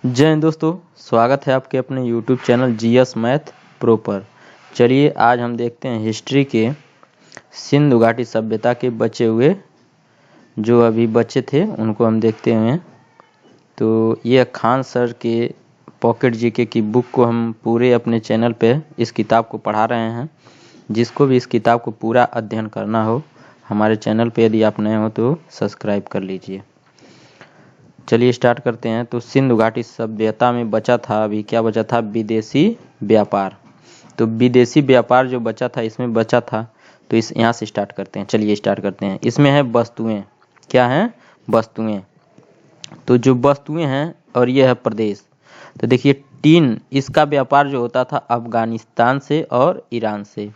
जय हिंद दोस्तों, स्वागत है आपके अपने YouTube channel GS math pro पर। चलिए आज हम देखते हैं हिस्ट्री के सिंधु घाटी सभ्यता के बचे हुए जो अभी बचे थे उनको हम देखते हैं। तो ये खान सर के पॉकेट जीके की बुक को हम पूरे अपने चैनल पे इस किताब को पढ़ा रहे हैं। जिसको भी इस किताब को पूरा अध्ययन करना हो हमारे चैनल पे यदि आप नए हो तो सब्सक्राइब कर लीजिए। चलिए स्टार्ट करते हैं। तो सिंधु घाटी सभ्यता में बचा था, अभी क्या बचा था, विदेशी व्यापार। तो विदेशी व्यापार जो बचा था इसमें बचा था, तो इस यहाँ से स्टार्ट करते हैं। चलिए स्टार्ट करते हैं। इसमें है वस्तुएं, क्या है, वस्तुएं। तो जो वस्तुएं हैं और ये है प्रदेश। तो देखिए टीन, इसका व्यापार जो होता था अफगानिस्तान से और ईरान से।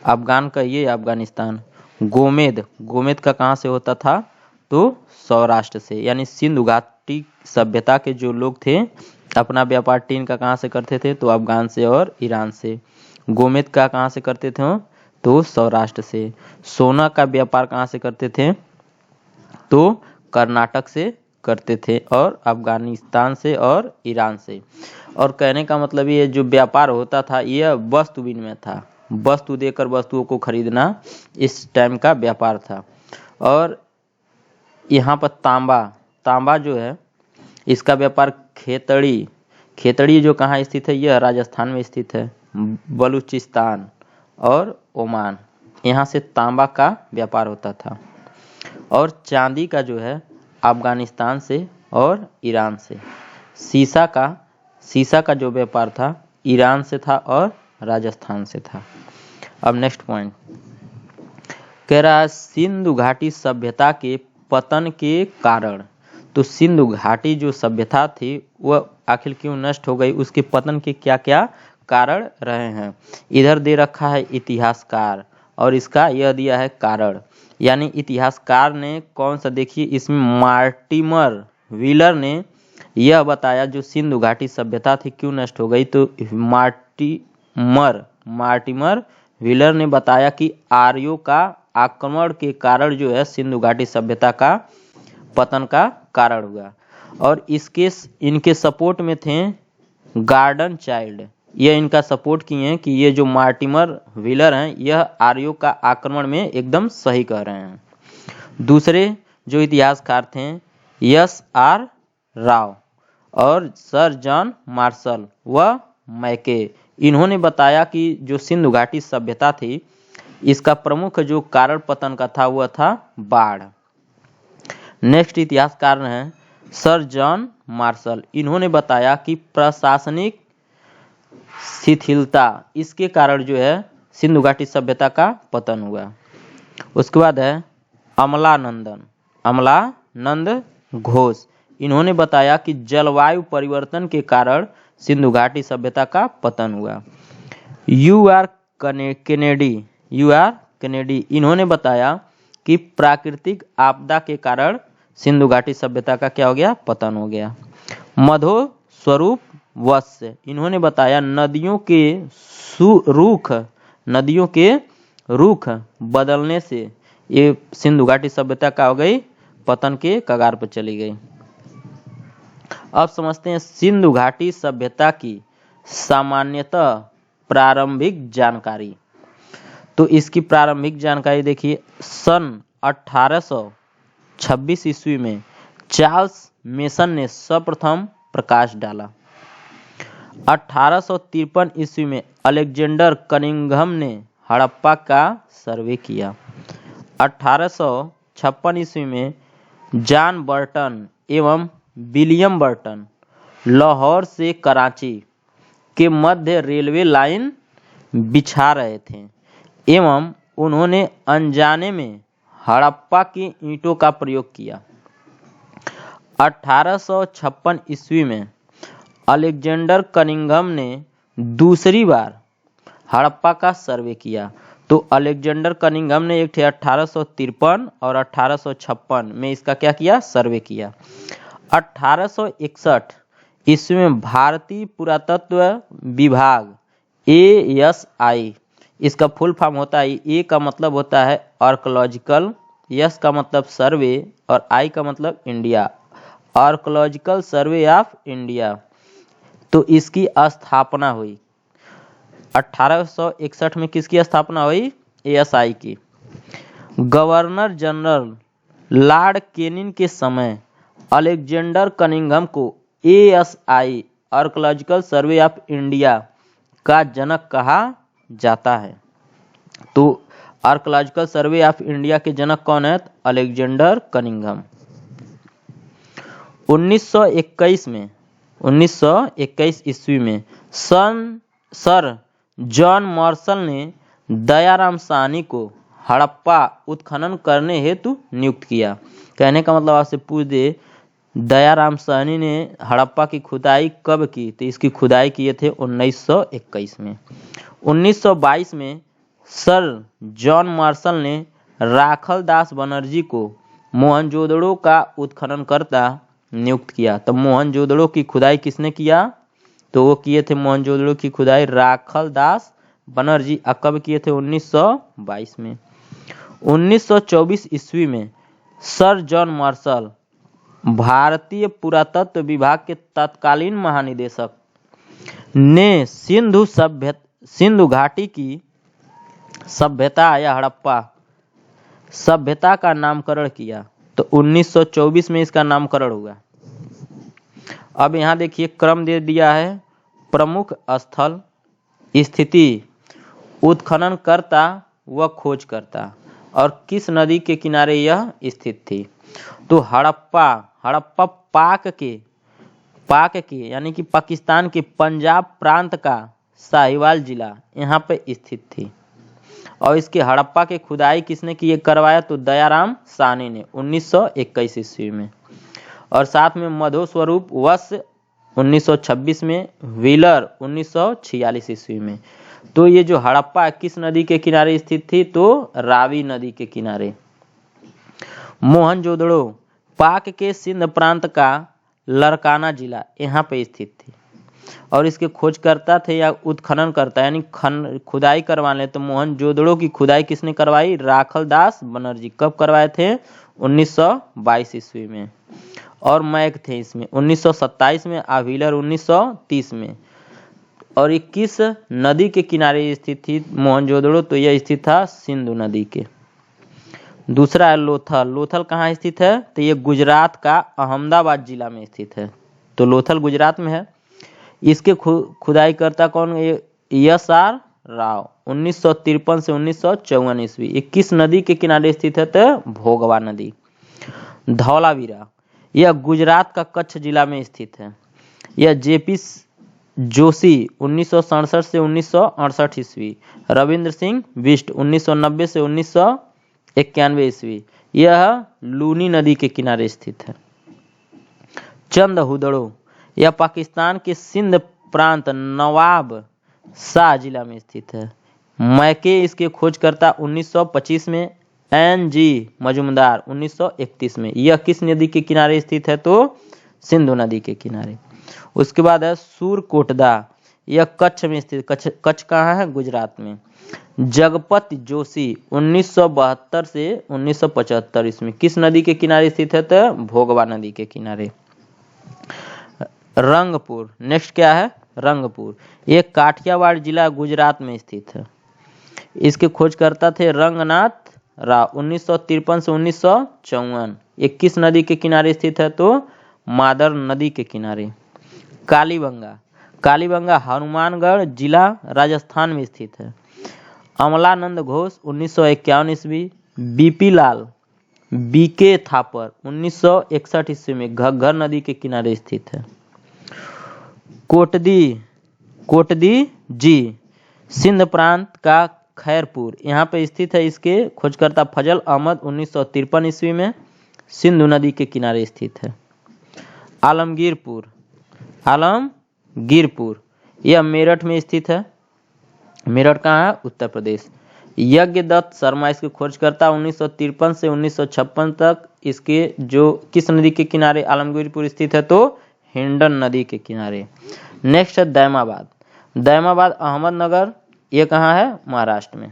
अफगान का ये, अफगानिस्तान। गोमेद, गोमेद का कहाँ से होता था, तो सौराष्ट्र से। यानी सिंधु घाटी सभ्यता के जो लोग थे अपना व्यापार टीन का कहाँ से करते थे, तो अफगान से और ईरान से। गोमेद का कहाँ से करते थे, तो सौराष्ट्र से। सोना का व्यापार कहाँ से करते थे, तो कर्नाटक से करते थे और अफगानिस्तान से और ईरान से। और कहने का मतलब ये जो व्यापार होता था यह वस्तु विनिमय था, वस्तु देकर वस्तुओं को खरीदना इस टाइम का व्यापार था। और यहाँ पर तांबा, तांबा जो है इसका व्यापार खेतड़ी, खेतड़ी जो कहाँ स्थित है, यह राजस्थान में स्थित है, बलूचिस्तान और ओमान, यहाँ से तांबा का व्यापार होता था। और चांदी का जो है अफगानिस्तान से और ईरान से। सीसा का, सीसा का जो व्यापार था ईरान से था और राजस्थान से था। अब नेक्स्ट पॉइंट कह रहा है सिंधु घाटी सभ्यता के पतन के कारण। तो सिंधु घाटी जो सभ्यता थी वह आखिर क्यों नष्ट हो गई, उसके पतन के क्या क्या कारण रहे हैं। इधर दे रखा है इतिहासकार और इसका यह दिया है कारण। यानी इतिहासकार ने कौन सा, देखिए इसमें मार्टिमर व्हीलर ने यह बताया जो सिंधु घाटी सभ्यता थी क्यों नष्ट हो गई। तो मार्टिमर व्हीलर ने बताया कि आर्यों का आक्रमण के कारण जो है सिंधु घाटी सभ्यता का पतन का कारण हुआ। और इनके सपोर्ट में थे गार्डन चाइल्ड, ये इनका सपोर्ट किए हैं कि ये जो मार्टिमर व्हीलर हैं यह आर्यों का आक्रमण में एकदम सही कह रहे हैं। दूसरे जो इतिहासकार थे SR राव और सर जॉन मार्शल व मैके, इन्होंने बताया कि जो सिंधु घाटी सभ्यता थी इसका प्रमुख जो कारण पतन का था वह था बाढ़। नेक्स्ट इतिहासकार हैं सर जॉन मार्शल, इन्होंने बताया कि प्रशासनिक शिथिलता, इसके कारण जो है सिंधु घाटी सभ्यता का पतन हुआ। उसके बाद है अमलानंद घोष, इन्होंने बताया कि जलवायु परिवर्तन के कारण सिंधु घाटी सभ्यता का पतन हुआ। UR कैनेडी, इन्होंने बताया कि प्राकृतिक आपदा के कारण सिंधु घाटी सभ्यता का क्या हो गया, पतन हो गया। मधो स्वरूप वत्स, इन्होंने बताया नदियों के रुख बदलने से ये सिंधु घाटी सभ्यता का हो गई, पतन के कगार पर चली गई। अब समझते हैं सिंधु घाटी सभ्यता की सामान्यतः प्रारंभिक जानकारी। तो इसकी प्रारंभिक जानकारी देखिए, सन 1826 ईस्वी में चार्ल्स मेसन ने सर्वप्रथम प्रकाश डाला। 1853 ईस्वी में अलेक्जेंडर कनिंघम ने हड़प्पा का सर्वे किया। 1856 ईस्वी में जॉन बर्टन एवं विलियम बर्टन लाहौर से कराची के मध्य रेलवे लाइन बिछा रहे थे एवं उन्होंने अनजाने में हड़प्पा की ईंटों का प्रयोग किया। 1856 ईस्वी में अलेक्जेंडर कनिंघम ने दूसरी बार हड़प्पा का सर्वे किया। तो अलेक्जेंडर कनिंघम ने 1853 और 1856 में इसका क्या किया, सर्वे किया। 1861 ईस्वी में भारतीय पुरातत्व विभाग ASI, इसका फुल फॉर्म होता है, A का मतलब होता है आर्कोलॉजिकल, S का मतलब सर्वे और I का मतलब India, archaeological survey of India. तो इसकी स्थापना हुई 1861 में। किसकी स्थापना हुई? ASI की। गवर्नर जनरल लॉर्ड केनिन के समय अलेक्जेंडर कनिंघम को ASI archaeological survey of India का जनक कहा जाता है। तो आर्कोलॉजिकल सर्वे ऑफ इंडिया के जनक कौन है? Alexander Cunningham. 1921 ईस्वी में सर जॉन मार्शल ने दयाराम साहनी को हड़प्पा उत्खनन करने हेतु नियुक्त किया। कहने का मतलब आपसे पूछ दे, दयाराम साहनी ने हड़प्पा की खुदाई कब की? तो इसकी खुदाई किए थे 1921 में। 1922 में सर जॉन मार्शल ने राखल दास बनर्जी को मोहनजोदड़ो का उत्खननकर्ता नियुक्त किया। तो मोहनजोदड़ो की खुदाई किसने किया? तो वो किए थे मोहनजोदड़ो की खुदाई राखल दास बनर्जी। कब किए थे? 1922 में। 1924 ईस्वी में सर जॉन मार्शल भारतीय पुरातत्व विभाग के तत्कालीन महानिदेशक ने सिंधु घाटी की सभ्यता या हड़प्पा सभ्यता का नामकरण किया। तो 1924 में इसका नामकरण हुआ। अब यहाँ देखिए क्रम दे दिया है। प्रमुख स्थल, स्थिति, उत्खननकर्ता व खोजकर्ता और किस नदी के किनारे यह स्थित थी। तो हड़प्पा पाक के यानी कि पाकिस्तान के पंजाब प्रांत का साहिवाल जिला यहाँ पे स्थित थी। और इसके हड़प्पा के खुदाई किसने की करवाया? तो दयाराम साहनी ने 1921 ईस्वी में। और साथ में मधो स्वरूप वश 1926 में, व्हीलर 1946 ईस्वी में। तो ये जो हड़प्पा किस नदी के किनारे स्थित थी? तो रावी नदी के किनारे। मोहनजोदड़ो पाक के सिंध प्रांत का लरकाना जिला यहाँ पे स्थित थी। और इसके खोजकर्ता थे या उत्खननकर्ता यानी खुदाई करवाने। तो मोहनजोदड़ो की खुदाई किसने करवाई? राखल दास बनर्जी। कब करवाए थे? 1922 ईस्वी में। और मैक थे इसमें 1927 में, व्हीलर 1930 में। और ये किस नदी के किनारे स्थित थी मोहनजोदड़ो? तो यह स्थित था सिंधु नदी के। दूसरा है लोथल कहाँ स्थित है? तो ये गुजरात का अहमदाबाद जिला में स्थित है। तो लोथल गुजरात में है। इसके खुदाई करता कौन? SR राव 1953 से 1954 ईस्वी। ये किस नदी के किनारे स्थित है? तो भोगवा नदी। धौलावीरा यह गुजरात का कच्छ जिला में स्थित है। यह JP जोशी 1967 से 1968 ईस्वी। रविंद्र सिंह बिष्ट 1990 से 1991 ईस्वी। यह लूनी नदी के किनारे स्थित है। चंद हुदड़ो यह पाकिस्तान के सिंध प्रांत नवाब शाह जिला में स्थित है। मैके इसके खोजकर्ता 1925 में, NG मजुमदार 1931 में। यह किस नदी के किनारे स्थित है? तो सिंधु नदी के किनारे। उसके बाद है सूरकोटदा यह कच्छ में स्थित। कच्छ कहाँ है? गुजरात में। जगपति जोशी 1972 से 1975 इसमें किस नदी के किनारे स्थित है? तो भोगवा नदी के किनारे। रंगपुर नेक्स्ट क्या है? रंगपुर ये काठियावाड़ जिला गुजरात में स्थित है। इसके खोजकर्ता थे रंगनाथ राव 1953 से 1954। ये किस नदी के किनारे स्थित है? तो मादर नदी के किनारे। कालीबंगा हनुमानगढ़ जिला राजस्थान में स्थित है। अमलानंद घोष 1951 ईस्वी। BP लाल BK थापर 1961 ईस्वी में घग्घर नदी के किनारे स्थित है। कोटदी जी सिंध प्रांत का खैरपुर यहाँ पे स्थित है। इसके खोजकर्ता फजल अहमद 1953 ईस्वी में सिंधु नदी के किनारे स्थित है। आलमगीरपुर यह मेरठ में स्थित है। मेरठ कहाँ है? उत्तर प्रदेश। यज्ञदत्त शर्मा इसके खोजकर्ता 1953 से 1956 तक। इसके जो किस नदी के किनारे आलमगीरपुर स्थित है? तो हिंडन नदी के किनारे। नेक्स्ट है दैमाबाद अहमदनगर। ये कहाँ है? महाराष्ट्र में।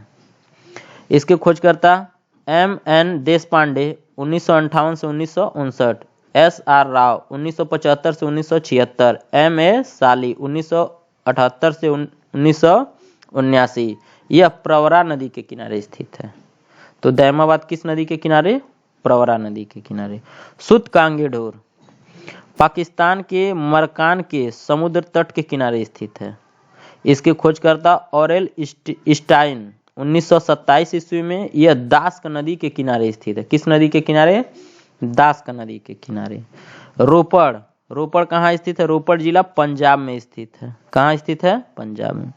इसके खोजकर्ता MN देशपांडे 1958 से 1959। SR राव 1975 से 1976, MA साली 1978 से 1979। यह प्रवरा नदी के किनारे स्थित है। तो दैमाबाद किस नदी के किनारे? प्रवरा नदी के किनारे। सुत कांगे ढोर पाकिस्तान के मरकान के समुद्र तट के किनारे स्थित है। इसके खोजकर्ता ऑरेल स्टाइन 1927 ईस्वी में। यह दास्क नदी के किनारे स्थित है। किस नदी के किनारे? दास्क नदी के किनारे। रोपड़ कहाँ स्थित है? रोपड़ जिला पंजाब में स्थित है। कहाँ स्थित है? पंजाब में।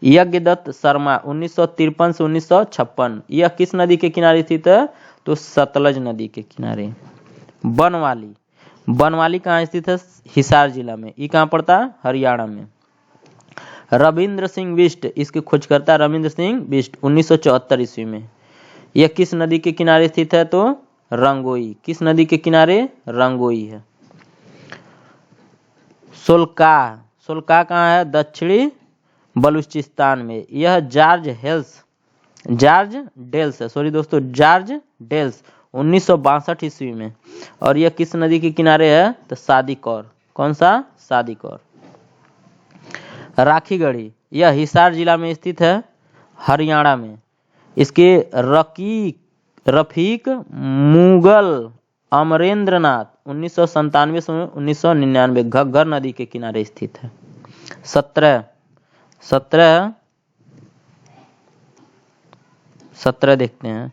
यज्ञदत्त शर्मा 1953 से 1956। यह किस नदी के किनारे स्थित है? तो सतलज नदी के किनारे। बनवाली कहाँ स्थित है? हिसार जिला में। ये कहाँ पड़ता है? हरियाणा में। रविंद्र सिंह बिष्ट, इसके खोजकर्ता रविंद्र सिंह बिष्ट 1974 ईस्वी में। यह किस नदी के किनारे स्थित है? तो रंगोई। किस नदी के किनारे? रंगोई है। सोलका कहाँ है? दक्षिणी बलूचिस्तान में। यह जॉर्ज डेल्स है, सॉरी दोस्तों, जॉर्ज डेल्स 1962 ईस्वी में। और यह किस नदी के किनारे है? तो सादीकौर। कौन सा? सादीकौर। राखीगढ़ी, यह हिसार जिला में स्थित है, हरियाणा में। इसके रफीक मुगल अमरेंद्रनाथ 1997 से 1999 घग्गर नदी के किनारे स्थित है। 17 देखते हैं।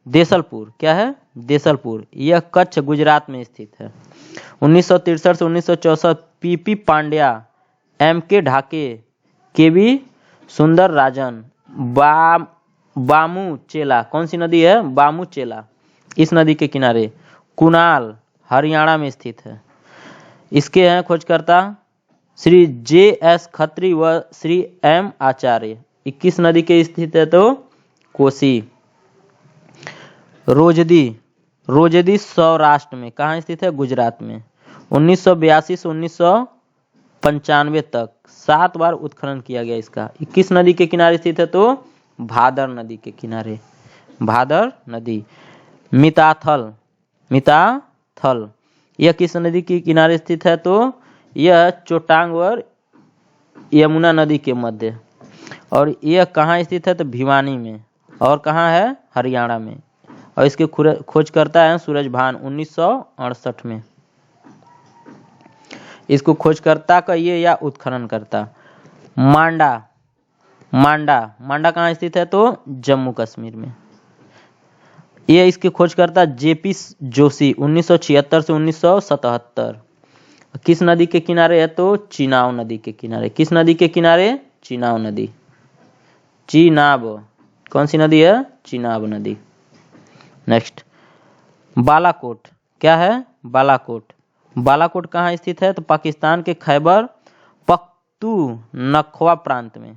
देसलपुर, क्या है? देसलपुर। यह कच्छ गुजरात में स्थित है। 1963 से 1964 पीपी पांड्या, MK ढाके, KV सुंदर राजन, बामू चेला। कौन सी नदी है? बामू चेला। इस नदी के किनारे। कुनाल हरियाणा में स्थित है। इसके हैं खोजकर्ता श्री JS खत्री व श्री M आचार्य। 21 नदी के स्थित है तो कोसी। रोजदी सौराष्ट्र में। कहाँ स्थित है? गुजरात में। 1982 से 1995 तक 7 बार उत्खनन किया गया इसका। 21 नदी के किनारे स्थित है तो भादर नदी के किनारे। भादर नदी। मिताथल यह किस नदी के किनारे स्थित है? तो यह चोटांग और यमुना नदी के मध्य। और यह कहाँ स्थित है? तो भिवानी में। और कहाँ है? हरियाणा में। और इसके खोजकर्ता है सूरजभान 1968 में। इसको खोजकर्ता कहिए या उत्खनन करता। मांडा कहाँ स्थित है? तो जम्मू कश्मीर में। यह इसके खोजकर्ता JP जोशी 1976 से 1977। किस नदी के किनारे है? तो चिनाब नदी के किनारे। किस नदी के किनारे? चिनाब नदी। कौन सी नदी है? चिनाब नदी। नेक्स्ट, बालाकोट, क्या है? बालाकोट कहाँ स्थित है? तो पाकिस्तान के खैबर पख्तूनख्वा प्रांत में।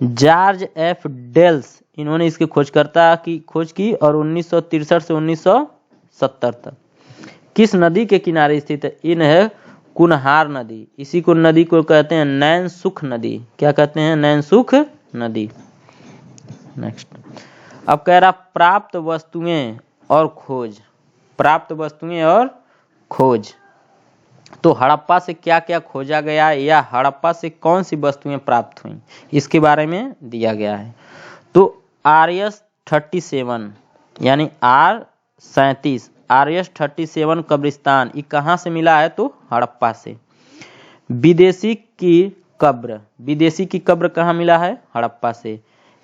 जॉर्ज F डेल्स, इन्होंने इसके खोजकर्ता की खोज की और 1963 से 1970 तक। किस नदी के किनारे स्थित है? इन है कुनहार नदी। इसी को नदी को कहते हैं नैनसुख नदी। क्या कहते हैं? नैनसुख नदी। नेक्स्ट, अब कह रहा प्राप्त वस्तुएं और खोज। तो हड़प्पा से क्या क्या खोजा गया या हड़प्पा से कौन सी वस्तुएं प्राप्त हुई, इसके बारे में दिया गया है। तो RS-37 यानी R-37 RS-37 कब्रिस्तान, ये कहाँ से मिला है? तो हड़प्पा से। विदेशी की कब्र कहाँ मिला है? हड़प्पा से।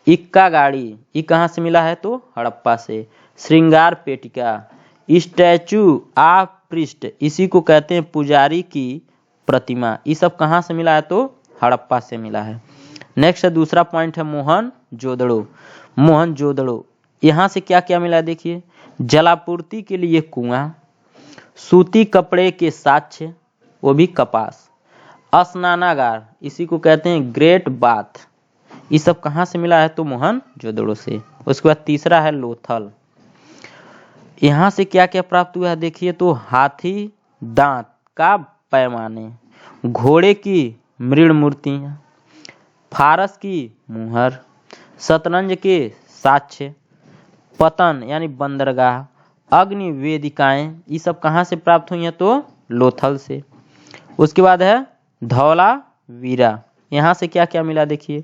इक्का गाड़ी, ये कहाँ से मिला है? तो हड़प्पा से। श्रृंगार पेटिका, स्टैचू ऑफ पृष्ठ, इसी को कहते हैं पुजारी की प्रतिमा। ये सब कहाँ से मिला है? तो हड़प्पा से मिला है। नेक्स्ट है दूसरा पॉइंट है मोहनजोदड़ो। यहाँ से क्या क्या मिला देखिए। जलापूर्ति के लिए कुआं, सूती कपड़े के साक्ष्य, वो भी कपास। स्नानागार, इसी को कहते हैं ग्रेट बाथ। ये सब कहाँ से मिला है? तो मोहनजोदड़ो से। उसके बाद तीसरा है लोथल। यहाँ से क्या क्या प्राप्त हुआ है देखिए। तो हाथी दांत का पैमाने, घोड़े की मृण मूर्तियां, फारस की मुहर, शतरंज के साक्ष्य, पतन यानी बंदरगाह, अग्नि वेदिकाएं, ये सब कहाँ से प्राप्त हुई हैं? तो लोथल से। उसके बाद है धौलावीरा, यहाँ से क्या क्या मिला देखिए।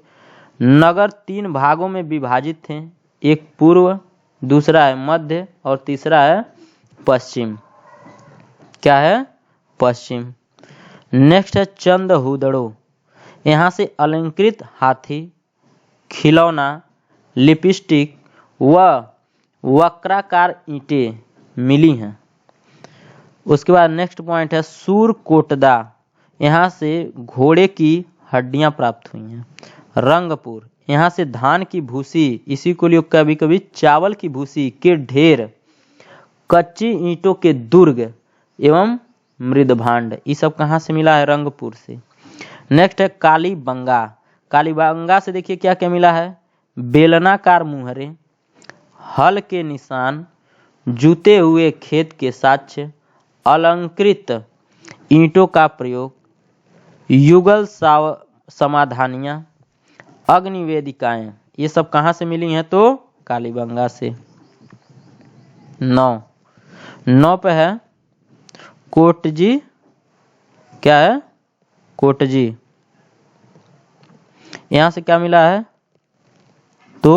नगर 3 भागों में विभाजित थे, एक पूर्व, दूसरा है मध्य और तीसरा है पश्चिम। क्या है? पश्चिम। नेक्स्ट है चंदहुदड़ो, यहाँ से अलंकृत हाथी, खिलौना, लिपस्टिक व वक्राकार ईंटें मिली हैं। उसके बाद नेक्स्ट पॉइंट है सूरकोटदा, यहाँ से घोड़े की हड्डियां प्राप्त हुई हैं। रंगपुर, यहाँ से धान की भूसी, इसी को लिए कभी कभी चावल की भूसी के ढेर, कच्ची ईंटों के दुर्ग एवं मृदभांड, ये सब कहाँ से मिला है? रंगपुर से। नेक्स्ट है कालीबंगा, कालीबंगा से देखिए क्या क्या मिला है। बेलनाकार मुहरे, हल के निशान, जूते हुए खेत के साक्ष्य, अलंकृत ईंटों का प्रयोग, युगल समाधानियां, अग्निवेदिकाएं, ये सब कहाँ से मिली हैं? तो कालीबंगा से। 9 पे है कोटजी, क्या है? कोटजी, यहां से क्या मिला है? तो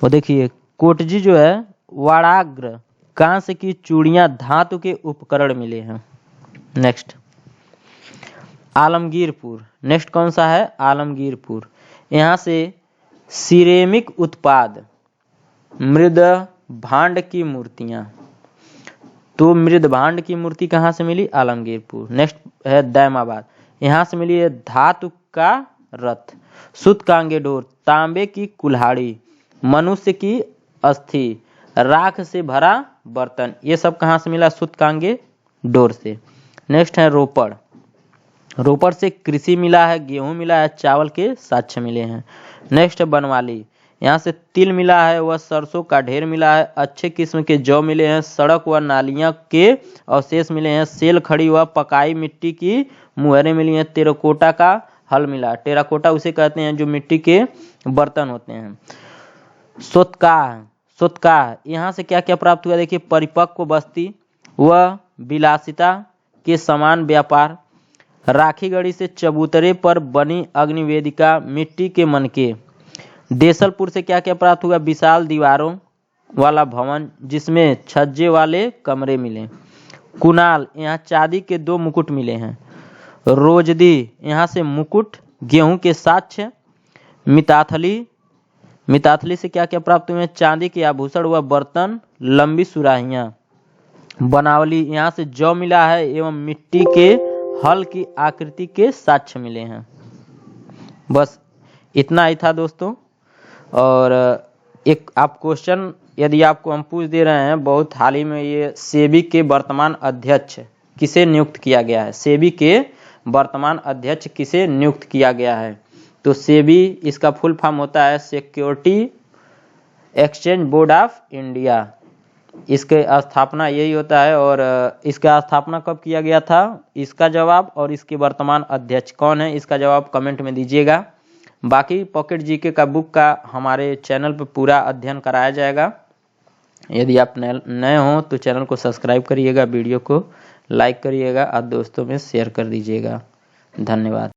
वो देखिए कोटजी जो है वाड़ाग्र, कांस्य की चूड़ियां, धातु के उपकरण मिले हैं। नेक्स्ट आलमगीरपुर, नेक्स्ट कौन सा है? आलमगीरपुर, यहाँ से सिरेमिक उत्पाद, मृद भांड की मूर्तियां, तो मृद भांड की मूर्ति कहाँ से मिली? आलमगीरपुर। नेक्स्ट है दैमाबाद, यहाँ से मिली है धातु का रथ, सूतकांगे डोर, तांबे की कुल्हाड़ी, मनुष्य की अस्थि, राख से भरा बर्तन, ये सब कहाँ से मिला? सूतकांगे डोर से। नेक्स्ट है रोपड़, रोपड़ से कृषि मिला है, गेहूं मिला है, चावल के साक्ष्य मिले हैं। नेक्स्ट है बनवाली, यहाँ से तिल मिला है व सरसों का ढेर मिला है, अच्छे किस्म के जौ मिले हैं, सड़क व नालियां के अवशेष मिले हैं, सेल खड़ी व पकाई मिट्टी की मुहरें मिली हैं, टेराकोटा का हल मिला, टेराकोटा उसे कहते हैं जो मिट्टी के बर्तन होते हैं। सोतकाह, यहाँ से क्या क्या प्राप्त हुआ देखिए। परिपक्व बस्ती व विलासिता के समान व्यापार, राखी गढ़ी से चबूतरे पर बनी अग्निवेदिका, मिट्टी के मनके। देसलपुर से क्या क्या प्राप्त हुआ? विशाल दीवारों वाला भवन जिसमें छज्जे वाले कमरे मिले। कुनाल, यहाँ चांदी के 2 मुकुट मिले हैं। रोजदी, यहाँ से मुकुट, गेहूं के साक्ष्य। मिताथली से क्या क्या प्राप्त हुए? चांदी के आभूषण व बर्तन, लंबी सुराहियां। बनावली, यहाँ से जौ मिला है एवं मिट्टी के हल की आकृति के साक्ष्य मिले हैं। बस इतना ही था दोस्तों। और एक आप क्वेश्चन यदि आपको हम पूछ दे रहे हैं, बहुत हाल ही में ये सेबी के वर्तमान अध्यक्ष किसे नियुक्त किया गया है? सेबी के वर्तमान अध्यक्ष किसे नियुक्त किया गया है? तो सेबी इसका फुल फॉर्म होता है security exchange board of India. इसके स्थापना यही होता है। और इसका स्थापना कब किया गया था? इसका जवाब और इसके वर्तमान अध्यक्ष कौन है, इसका जवाब कमेंट में दीजिएगा। बाकी पॉकेट जीके का बुक का हमारे चैनल पर पूरा अध्ययन कराया जाएगा। यदि आप नए हो तो चैनल को सब्सक्राइब करिएगा, वीडियो को लाइक करिएगा और दोस्तों में शेयर कर दीजिएगा। धन्यवाद।